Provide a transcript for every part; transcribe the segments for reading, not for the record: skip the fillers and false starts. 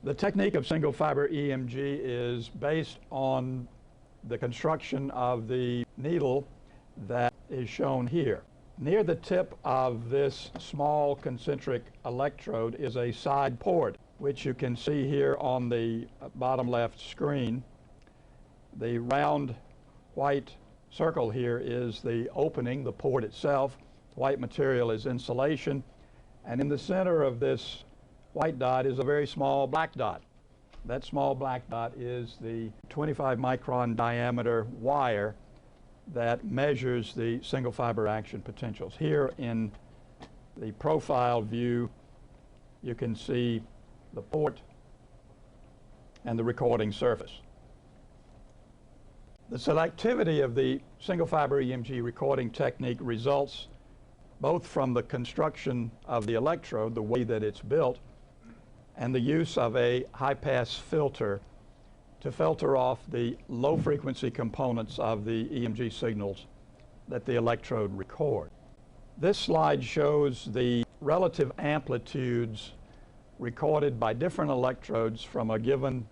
The technique of single fiber EMG is based on the construction of the needle that is shown here. Near the tip of this small concentric electrode is a side port, which you can see here on the bottom left screen. The round white circle here is the opening, the port itself. White material is insulation, and in the center of this white dot is a very small black dot. That small black dot is the 25 micron diameter wire that measures the single fiber action potentials. Here in the profile view, you can see the port and the recording surface. The selectivity of the single fiber EMG recording technique results both from the construction of the electrode, the way that it's built, and the use of a high-pass filter to filter off the low-frequency components of the EMG signals that the electrode records. This slide shows the relative amplitudes recorded by different electrodes from a given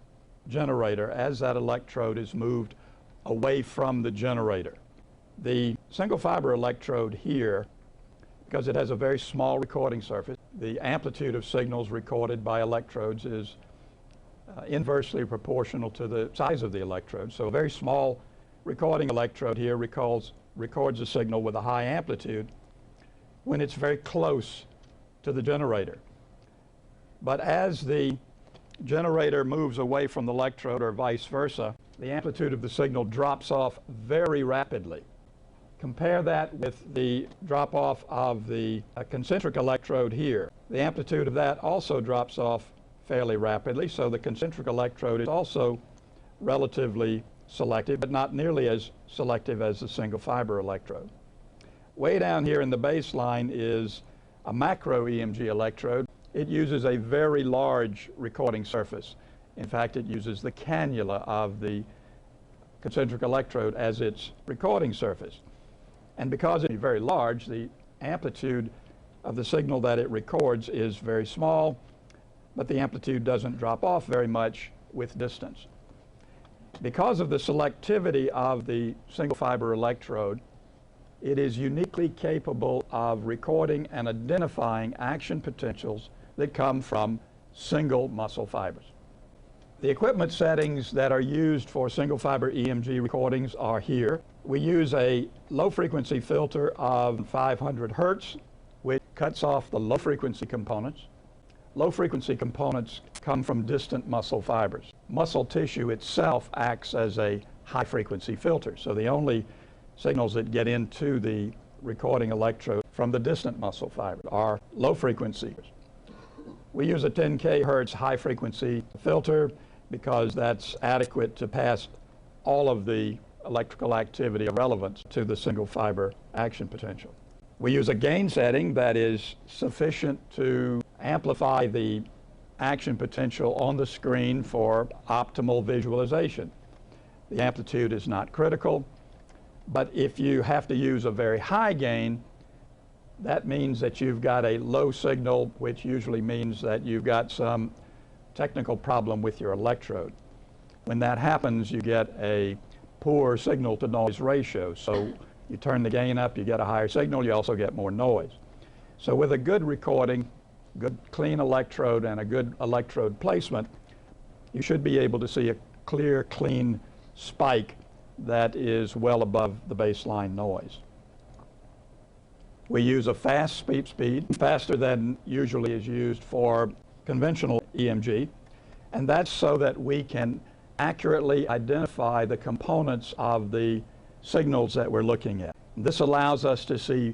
generator as that electrode is moved away from the generator. The single fiber electrode here, because it has a very small recording surface, the amplitude of signals recorded by electrodes is inversely proportional to the size of the electrode. So a very small recording electrode here records a signal with a high amplitude when it's very close to the generator. But as the generator moves away from the electrode or vice versa, the amplitude of the signal drops off very rapidly. Compare that with the drop-off of the concentric electrode here. The amplitude of that also drops off fairly rapidly, so the concentric electrode is also relatively selective, but not nearly as selective as the single fiber electrode. Way down here in the baseline is a macro EMG electrode. It uses a very large recording surface. In fact, it uses the cannula of the concentric electrode as its recording surface. And because it's very large, the amplitude of the signal that it records is very small, but the amplitude doesn't drop off very much with distance. Because of the selectivity of the single fiber electrode, it is uniquely capable of recording and identifying action potentials that come from single muscle fibers. The equipment settings that are used for single fiber EMG recordings are here. We use a low frequency filter of 500 hertz, which cuts off the low frequency components. Low frequency components come from distant muscle fibers. Muscle tissue itself acts as a high frequency filter, so the only signals that get into the recording electrode from the distant muscle fibers are low frequency. We use a 10K hertz high frequency filter because that's adequate to pass all of the electrical activity of relevance to the single fiber action potential. We use a gain setting that is sufficient to amplify the action potential on the screen for optimal visualization. The amplitude is not critical, but if you have to use a very high gain, that means that you've got a low signal, which usually means that you've got some technical problem with your electrode. When that happens, you get a poor signal to noise ratio. So you turn the gain up, you get a higher signal, you also get more noise. So with a good recording, good clean electrode, and a good electrode placement, you should be able to see a clear, clean spike that is well above the baseline noise. We use a fast speed, faster than usually is used for conventional EMG, and that's so that we can accurately identify the components of the signals that we're looking at. This allows us to see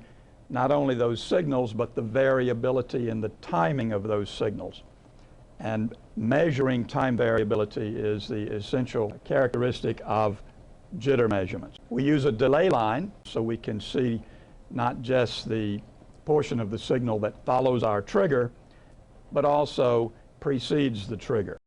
not only those signals, but the variability in the timing of those signals. And measuring time variability is the essential characteristic of jitter measurements. We use a delay line so we can see not just the portion of the signal that follows our trigger, but also precedes the trigger.